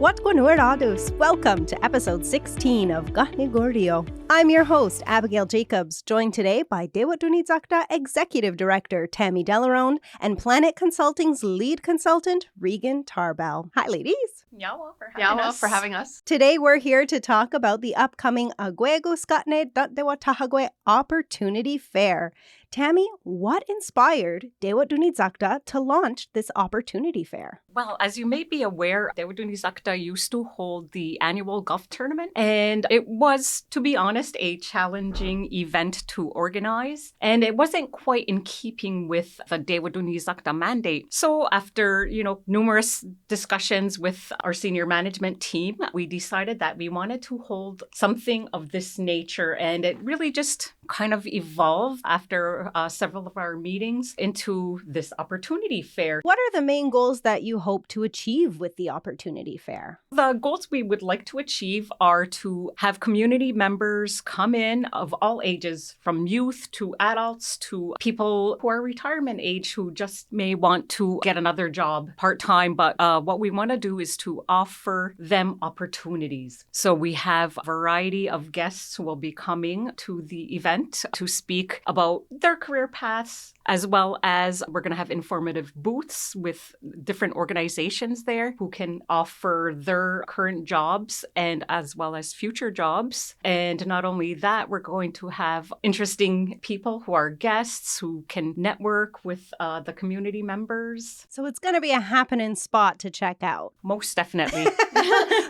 What Gunuradus? Welcome to episode 16 of Kahnawà. I'm your host, Abigail Jacobs, joined today by Tewatohnhi'saktha Executive Director Tammy Delaronde and PlanIT Consulting's lead consultant, Reaghan Tarbell. Hi, ladies. Kahnawà for having us. Today we're here to talk about the upcoming Tewatohnhi'saktha Opportunity Fair. Tammy, what inspired Tewatohnhi'saktha to launch this opportunity fair? Well, as you may be aware, Tewatohnhi'saktha used to hold the annual golf tournament, and it was, to be honest, a challenging event to organize, and it wasn't quite in keeping with the Tewatohnhi'saktha mandate. So after, numerous discussions with our senior management team, we decided that we wanted to hold something of this nature, and it really just kind of evolved after several of our meetings into this opportunity fair. What are the main goals that you hope to achieve with the opportunity fair? The goals we would like to achieve are to have community members come in of all ages, from youth to adults to people who are retirement age who just may want to get another job part-time. But what we want to do is to offer them opportunities. So we have a variety of guests who will be coming to the event to speak about their career paths, as well as we're going to have informative booths with different organizations there who can offer their current jobs and as well as future jobs. And not only that, we're going to have interesting people who are guests who can network with the community members. So it's going to be a happening spot to check out. Most definitely.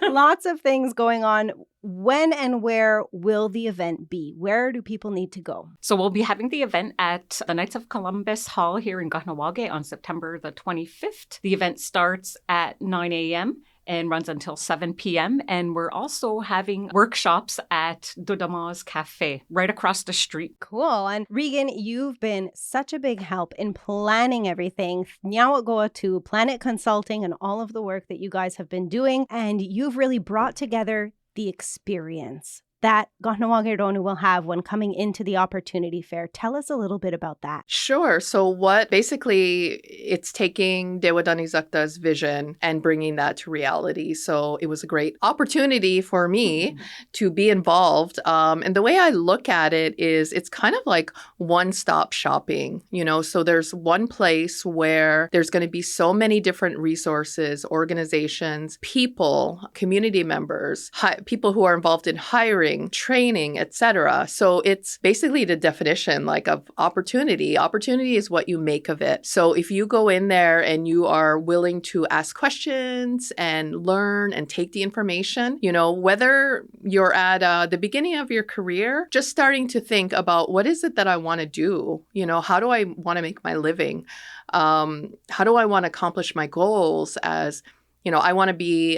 Lots of things going on. When and where will the event be? Where do people need to go? So we'll be having the event at the Knights of Columbus Hall here in Kahnawà on September the 25th. The event starts at 9 a.m. and runs until 7 p.m. And we're also having workshops at Kahnawà's Cafe right across the street. Cool. And Reaghan, you've been such a big help in planning everything. Kahnawà to PlanIT Consulting and all of the work that you guys have been doing. And you've really brought together the experience that Kahnawà will have when coming into the opportunity fair. Tell us a little bit about that. Sure. So basically, it's taking Tewatohnhi'saktha's vision and bringing that to reality. So it was a great opportunity for me to be involved. And the way I look at it is it's kind of like one-stop shopping, so there's one place where there's going to be so many different resources, organizations, people, community members, people who are involved in hiring, training, etc. So it's basically the definition of opportunity. Opportunity is what you make of it. So if you go in there and you are willing to ask questions and learn and take the information, whether you're at the beginning of your career, just starting to think about what is it that I want to do? How do I want to make my living? How do I want to accomplish my goals as, I want to be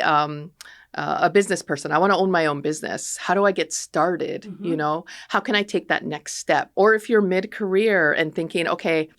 a business person. I want to own my own business. How do I get started? How can I take that next step? Or if you're mid-career and thinking, okay,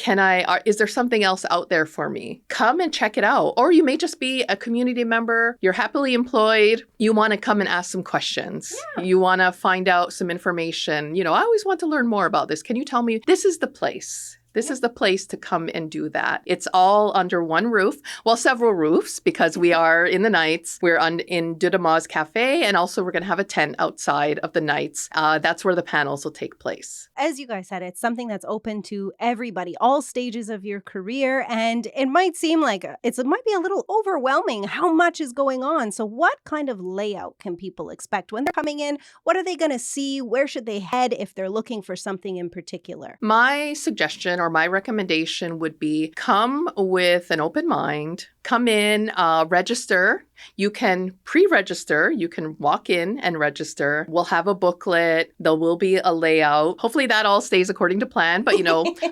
is there something else out there for me? Come and check it out. Or you may just be a community member. You're happily employed. You want to come and ask some questions. Yeah. You want to find out some information. I always want to learn more about this. Can you tell me this is the place? This is the place to come and do that. It's all under one roof. Well, several roofs, because we are in the Knights. We're in Kahnawà's Cafe, and also we're going to have a tent outside of the Knights. That's where the panels will take place. As you guys said, it's something that's open to everybody, all stages of your career. And it might seem like it might be a little overwhelming how much is going on. So what kind of layout can people expect when they're coming in? What are they going to see? Where should they head if they're looking for something in particular? My suggestion or my recommendation would be come with an open mind, come in, register. You can pre-register. You can walk in and register. We'll have a booklet. There will be a layout. Hopefully that all stays according to plan. But,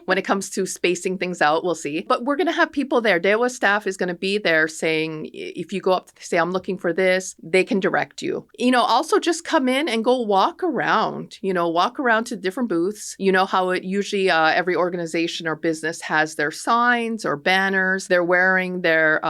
when it comes to spacing things out, we'll see. But we're going to have people there. Dewa staff is going to be there saying, if you go up to say, I'm looking for this, they can direct you. Also just come in and go walk around, walk around to different booths. You know how it usually every organization or business has their signs or banners. They're wearing their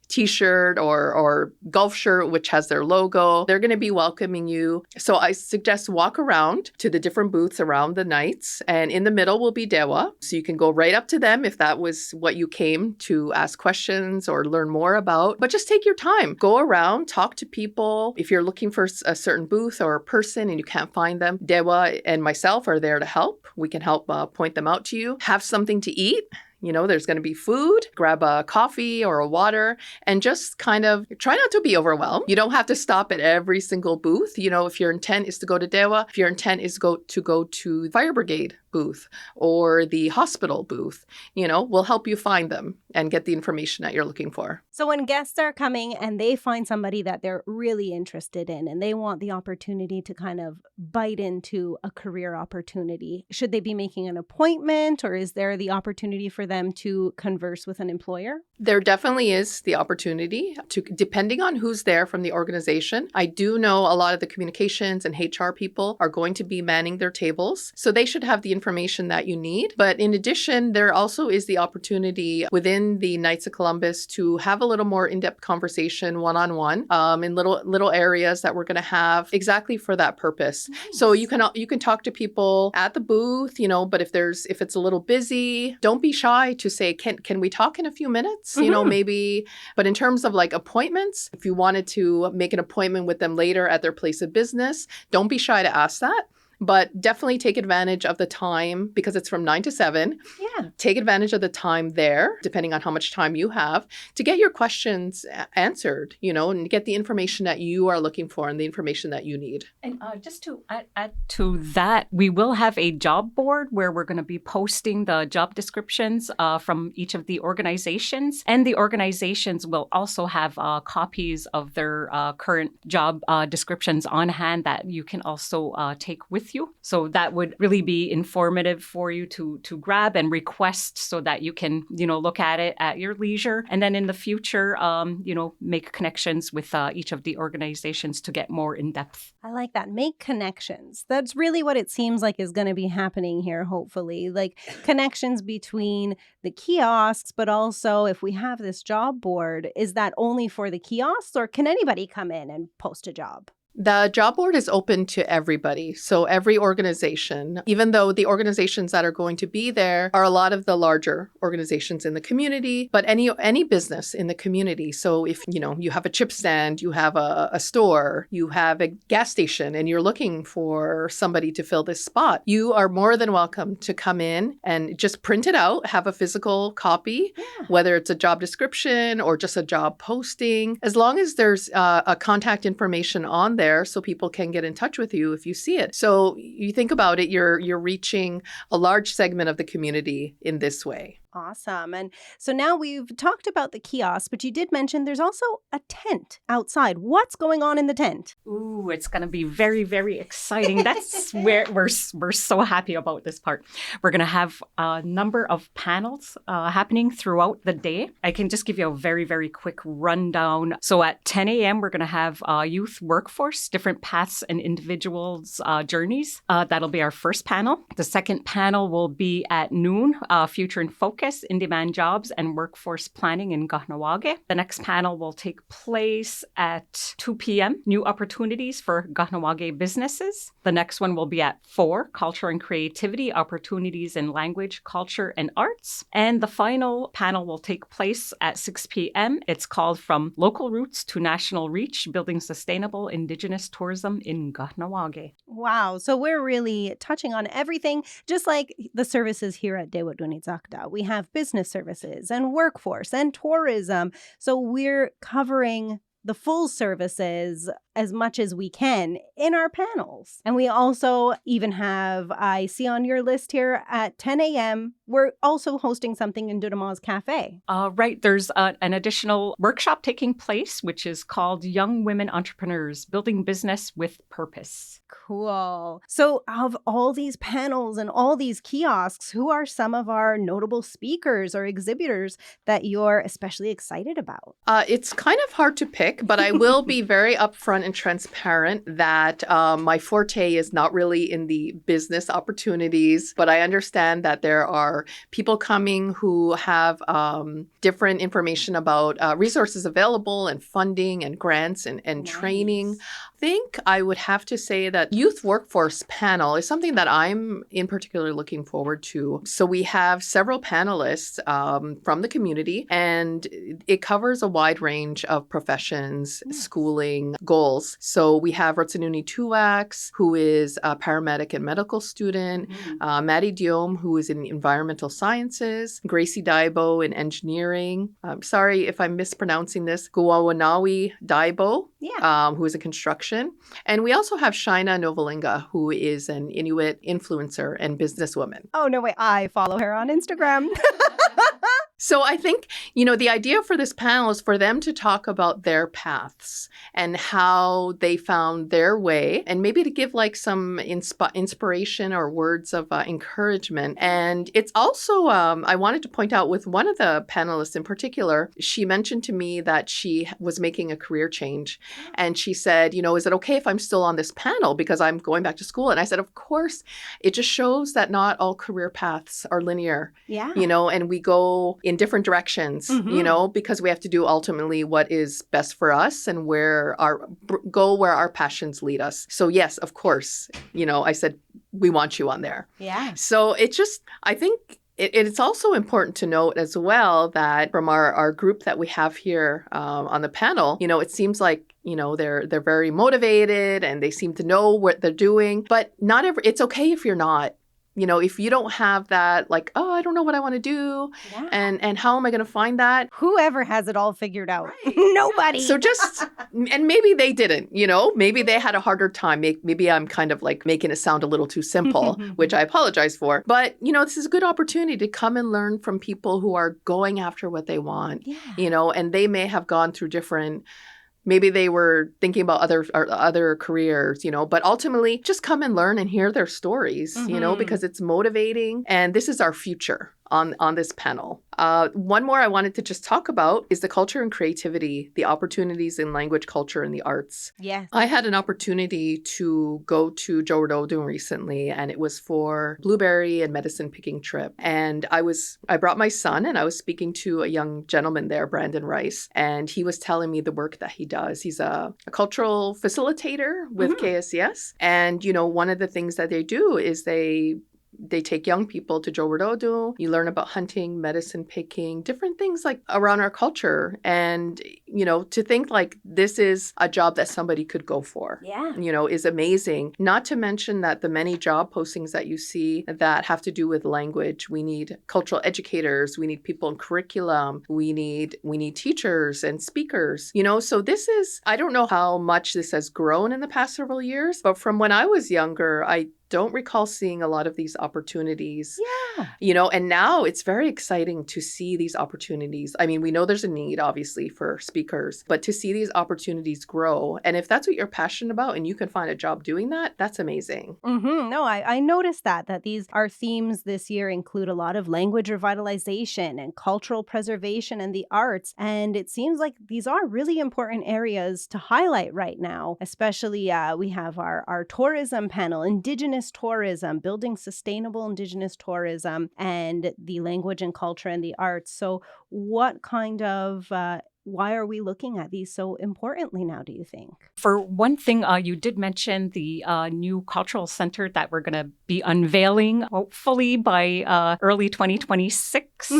t-shirt or golf shirt, which has their logo. They're going to be welcoming you. So I suggest walk around to the different booths around the nights. And in the middle will be Dewa. So you can go right up to them if that was what you came to ask questions or learn more about. But just take your time. Go around, talk to people. If you're looking for a certain booth or a person and you can't find them, Dewa and myself are there to help. We can help point them out to you. Have something to eat. There's going to be food, grab a coffee or a water, and just kind of try not to be overwhelmed. You don't have to stop at every single booth. If your intent is to go to Dewa, if your intent is to go to the fire brigade booth or the hospital booth, we'll help you find them and get the information that you're looking for. So when guests are coming and they find somebody that they're really interested in and they want the opportunity to kind of bite into a career opportunity, should they be making an appointment, or is there the opportunity for them to converse with an employer? There definitely is the opportunity to, depending on who's there from the organization. I do know a lot of the communications and HR people are going to be manning their tables, so they should have the information that you need. But in addition, there also is the opportunity within the Knights of Columbus to have a little more in-depth conversation one-on-one in little areas that we're going to have exactly for that purpose. Nice. So you can talk to people at the booth, but if it's a little busy, don't be shy to say, can we talk in a few minutes? Mm-hmm. Maybe. But in terms of like appointments, if you wanted to make an appointment with them later at their place of business, don't be shy to ask that. But definitely take advantage of the time, because it's from 9 to 7. Yeah. Take advantage of the time there, depending on how much time you have, to get your questions answered, and get the information that you are looking for and the information that you need. And just to add to that, we will have a job board where we're going to be posting the job descriptions from each of the organizations. And the organizations will also have copies of their current job descriptions on hand that you can also take with you. So that would really be informative for you to grab and request so that you can, look at it at your leisure. And then in the future, make connections with each of the organizations to get more in depth. I like that. Make connections. That's really what it seems like is going to be happening here, hopefully. Like connections between the kiosks, but also if we have this job board, is that only for the kiosks, or can anybody come in and post a job? The job board is open to everybody. So every organization, even though the organizations that are going to be there are a lot of the larger organizations in the community, but any business in the community. So if, you have a chip stand, you have a store, you have a gas station, and you're looking for somebody to fill this spot, you are more than welcome to come in and just print it out, have a physical copy, whether it's a job description or just a job posting, as long as there's a contact information on there so people can get in touch with you if you see it. So you think about it, you're reaching a large segment of the community in this way. Awesome. And so now we've talked about the kiosk, but you did mention there's also a tent outside. What's going on in the tent? Ooh, it's going to be very, very exciting. That's where we're so happy about this part. We're going to have a number of panels happening throughout the day. I can just give you a very, very quick rundown. So at 10 a.m., we're going to have youth workforce, different paths and individuals' journeys. That'll be our first panel. The second panel will be at noon, Future in Focus, in-demand jobs and workforce planning in Kahnawà. The next panel will take place at 2 p.m., new opportunities for Kahnawà businesses. The next one will be at 4, culture and creativity, opportunities in language, culture, and arts. And the final panel will take place at 6 p.m. It's called From Local Roots to National Reach, Building Sustainable Indigenous Tourism in Kahnawà. Wow. So we're really touching on everything, just like the services here at Tewatohnhi'saktha. We have business services and workforce and tourism. So we're covering the full services as much as we can in our panels. And we also even have, I see on your list here at 10 a.m., we're also hosting something in Dudamaw's Cafe. Right. There's an additional workshop taking place, which is called Young Women Entrepreneurs, Building Business with Purpose. Cool. So of all these panels and all these kiosks, who are some of our notable speakers or exhibitors that you're especially excited about? It's kind of hard to pick, but I will be very upfront and transparent that my forte is not really in the business opportunities, but I understand that there are people coming who have different information about resources available and funding and grants and Nice. training. I think I would have to say that youth workforce panel is something that I'm in particular looking forward to. So we have several panelists from the community, and it covers a wide range of professions, schooling, goals. So we have Reaghan Tarbell, who is a paramedic and medical student, Maddie Diome, who is in environmental sciences, Gracie Daibo in engineering. I'm sorry if I'm mispronouncing this, Kahnawà Daibo, who is in construction. And we also have Shaina Novalinga, who is an Inuit influencer and businesswoman. Oh, no way. I follow her on Instagram. So I think, the idea for this panel is for them to talk about their paths and how they found their way, and maybe to give like some inspiration or words of encouragement. And it's also, I wanted to point out with one of the panelists in particular, she mentioned to me that she was making a career change. And she said, is it okay if I'm still on this panel because I'm going back to school? And I said, of course. It just shows that not all career paths are linear. Yeah. And we go in different directions, because we have to do ultimately what is best for us and where our passions lead us. So yes, of course, I said, we want you on there. Yeah. So I think it's also important to note as well that from our group that we have here on the panel, it seems like, they're very motivated and they seem to know what they're doing, but it's okay if you're not. If you don't have that, like, oh, I don't know what I want to do. Yeah. And how am I going to find that? Whoever has it all figured out. Right. Nobody. So and maybe they didn't, maybe they had a harder time. Maybe I'm kind of like making it sound a little too simple, which I apologize for. But, this is a good opportunity to come and learn from people who are going after what they want, and they may have gone through maybe they were thinking about other careers, but ultimately just come and learn and hear their stories, because it's motivating. And this is our future on this panel. One more I wanted to just talk about is the culture and creativity, the opportunities in language, culture, and the arts. Yes. I had an opportunity to go to Tewatohnhi'saktha recently, and it was for blueberry and medicine picking trip. And I brought my son, and I was speaking to a young gentleman there, Brandon Rice, and he was telling me the work that he does. He's a cultural facilitator with KSCS. And, one of the things that they do is they take young people to Tewatohnhi'saktha. You learn about hunting, medicine picking, different things like around our culture. And, to think like this is a job that somebody could go for, is amazing. Not to mention that the many job postings that you see that have to do with language, we need cultural educators, we need people in curriculum, we need teachers and speakers, so I don't know how much this has grown in the past several years, but from when I was younger, I don't recall seeing a lot of these opportunities. And now it's very exciting to see these opportunities. I mean, we know there's a need, obviously, for speakers, but to see these opportunities grow. And if that's what you're passionate about and you can find a job doing that, that's amazing. No, I noticed that our themes this year include a lot of language revitalization and cultural preservation and the arts. And it seems like these are really important areas to highlight right now, especially we have our tourism panel, Indigenous tourism, building sustainable Indigenous tourism, and the language and culture and the arts. So what kind of why are we looking at these so importantly now, do you think? For one thing, you did mention the new cultural center that we're going to be unveiling, hopefully by early 2026.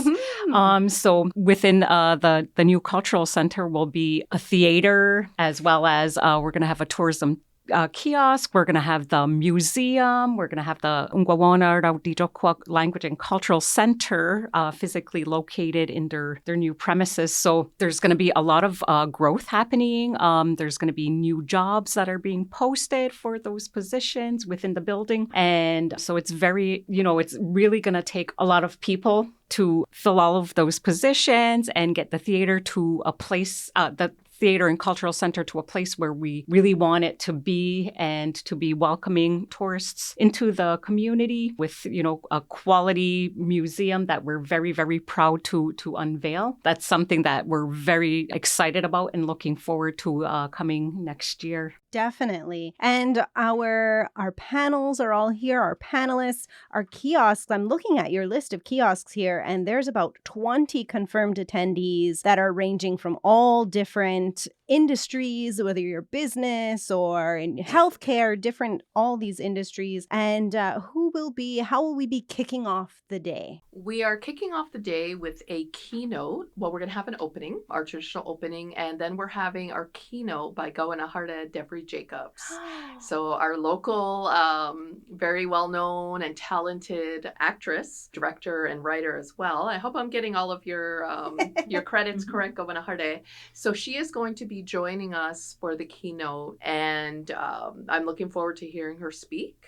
So within the new cultural center will be a theater, as well as we're going to have a tourism kiosk. We're going to have the museum. We're going to have the Ungwawana Raudidokwa Language and Cultural Center physically located in their new premises. So there's going to be a lot of growth happening. There's going to be new jobs that are being posted for those positions within the building. And so it's it's really going to take a lot of people to fill all of those positions and get the theater to a place, the theater and cultural center to a place where we really want it to be and to be welcoming tourists into the community with, a quality museum that we're very, very proud to unveil. That's something that we're very excited about and looking forward to coming next year. Definitely. And our panels are all here, our panelists, our kiosks. I'm looking at your list of kiosks here, and there's about 20 confirmed attendees that are ranging from all different industries, whether you're business or in healthcare, all these industries. And how will we be kicking off the day? We are kicking off the day with a keynote. Well, we're going to have an opening, our traditional opening, and then we're having our keynote by Kahnawà Jacobs. So our local, very well-known and talented actress, director, and writer as well. I hope I'm getting all of your credits correct, Kahnawà. So she is going to be joining us for the keynote, and I'm looking forward to hearing her speak.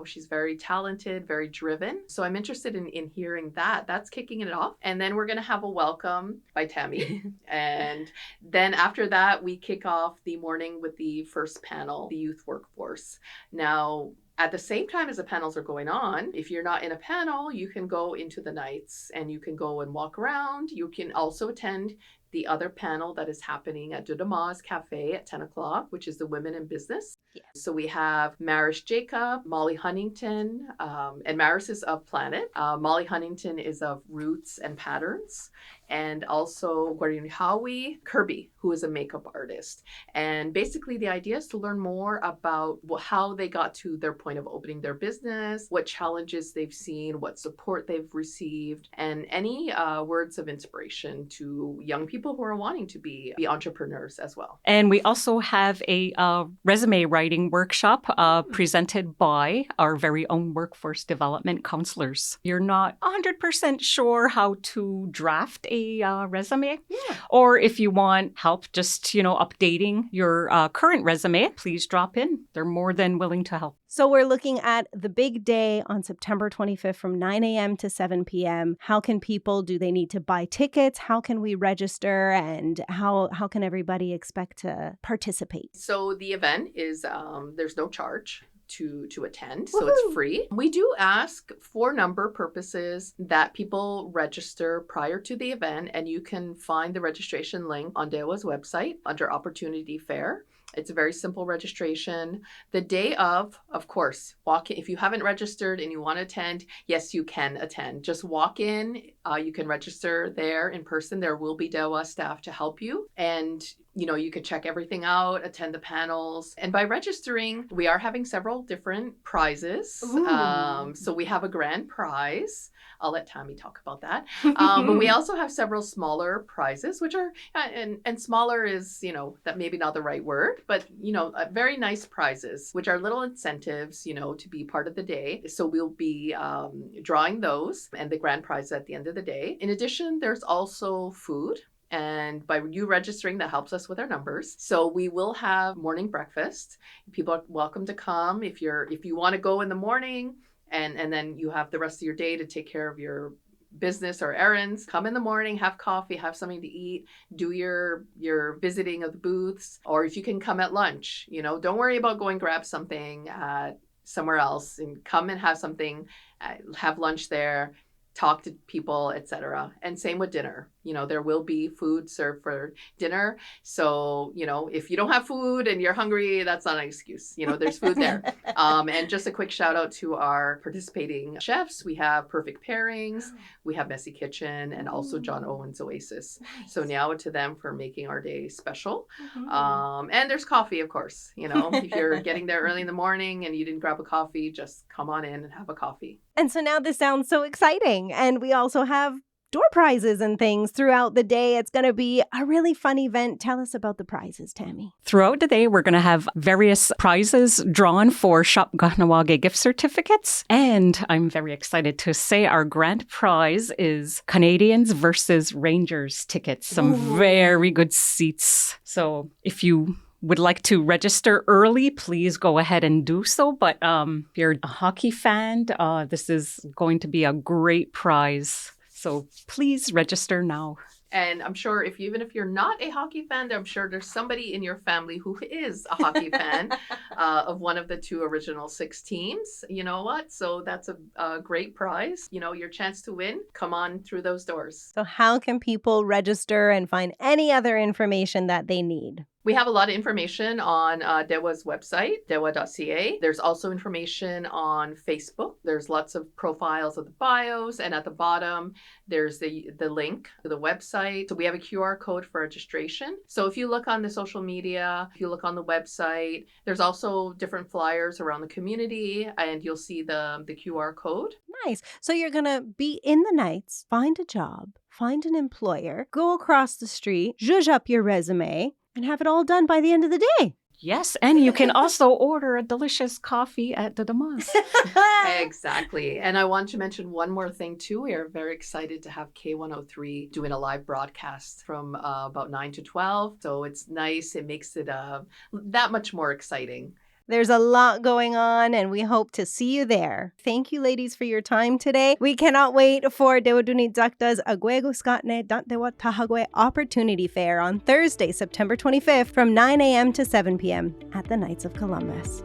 She's very talented, very driven. So I'm interested in hearing that. That's kicking it off. And then we're going to have a welcome by Tammy. And then after that, we kick off the morning with the first panel, the youth workforce. Now, at the same time as the panels are going on, if you're not in a panel, you can go into the nights and you can go and walk around. You can also attend the other panel that is happening at Tammy Cafe at 10 o'clock, which is the Women in Business. Yes. So we have Maris Jacob, Molly Huntington, and Maris is of PlanIT. Molly Huntington is of Roots and Patterns. And also Kirby, who is a makeup artist. And basically the idea is to learn more about how they got to their point of opening their business, what challenges they've seen, what support they've received, and any words of inspiration to young people who are wanting to be entrepreneurs as well. And we also have a resume writing workshop presented by our very own workforce development counselors. You're not 100% sure how to draft a resume, or if you want help just, updating your current resume, please drop in. They're more than willing to help. So we're looking at the big day on September 25th from 9 a.m. to 7 p.m. How can do they need to buy tickets? How can we register? And how can everybody expect to participate? So the event is, there's no charge to attend. So it's free. We do ask for number purposes that people register prior to the event, and you can find the registration link on Dewa's website under Opportunity Fair. It's a very simple registration. The day of course, walk in. If you haven't registered and you want to attend, yes, you can attend. Just walk in. You can register there in person. There will be Dewa staff to help you. And you can check everything out, attend the panels. And by registering, we are having several different prizes. So we have a grand prize. I'll let Tammy talk about that. But we also have several smaller prizes, which are, and smaller is, that maybe not the right word, but, very nice prizes, which are little incentives, to be part of the day. So we'll be drawing those and the grand prize at the end of the day. In addition, there's also food. And by you registering, that helps us with our numbers. So we will have morning breakfast. People are welcome to come if you want to go in the morning and then you have the rest of your day to take care of your business or errands. Come in the morning, have coffee, have something to eat, do your visiting of the booths. Or if you can come at lunch, don't worry about going grab something somewhere else, and come and have something, have lunch there, talk to people, etc. And same with dinner. There will be food served for dinner. So, if you don't have food and you're hungry, that's not an excuse. There's food there. And just a quick shout out to our participating chefs. We have Perfect Pairings, we have Messy Kitchen, and also John Owen's Oasis. Nice. So now to them for making our day special. And there's coffee, of course. If you're getting there early in the morning and you didn't grab a coffee, just come on in and have a coffee. And so now this sounds so exciting. And we also have door prizes and things throughout the day. It's going to be a really fun event. Tell us about the prizes, Tammy. Throughout the day, we're going to have various prizes drawn for Shop Kahnawà gift certificates. And I'm very excited to say our grand prize is Canadians versus Rangers tickets. Some very good seats. So if you would like to register early, please go ahead and do so. But if you're a hockey fan, this is going to be a great prize. So please register now. And I'm sure even if you're not a hockey fan, I'm sure there's somebody in your family who is a hockey fan of one of the two original 6 teams. You know what? So that's a great prize. You know, your chance to win. Come on through those doors. So how can people register and find any other information that they need? We have a lot of information on Dewa's website, dewa.ca. There's also information on Facebook. There's lots of profiles of the bios, and at the bottom, there's the link to the website. So we have a QR code for registration. So if you look on the social media, if you look on the website, there's also different flyers around the community, and you'll see the QR code. Nice. So you're going to be in the nights, find a job, find an employer, go across the street, zhuzh up your resume, and have it all done by the end of the day. Yes, and you can also order a delicious coffee at the Damas. Exactly. And I want to mention one more thing too. We are very excited to have K103 doing a live broadcast from about 9 to 12. So it's nice. It makes it that much more exciting. There's a lot going on, and we hope to see you there. Thank you, ladies, for your time today. We cannot wait for Tewatohnhi'saktha's Agwego-Scotne Tewatahagwe Opportunity Fair on Thursday, September 25th from 9 a.m. to 7 p.m. at the Knights of Columbus.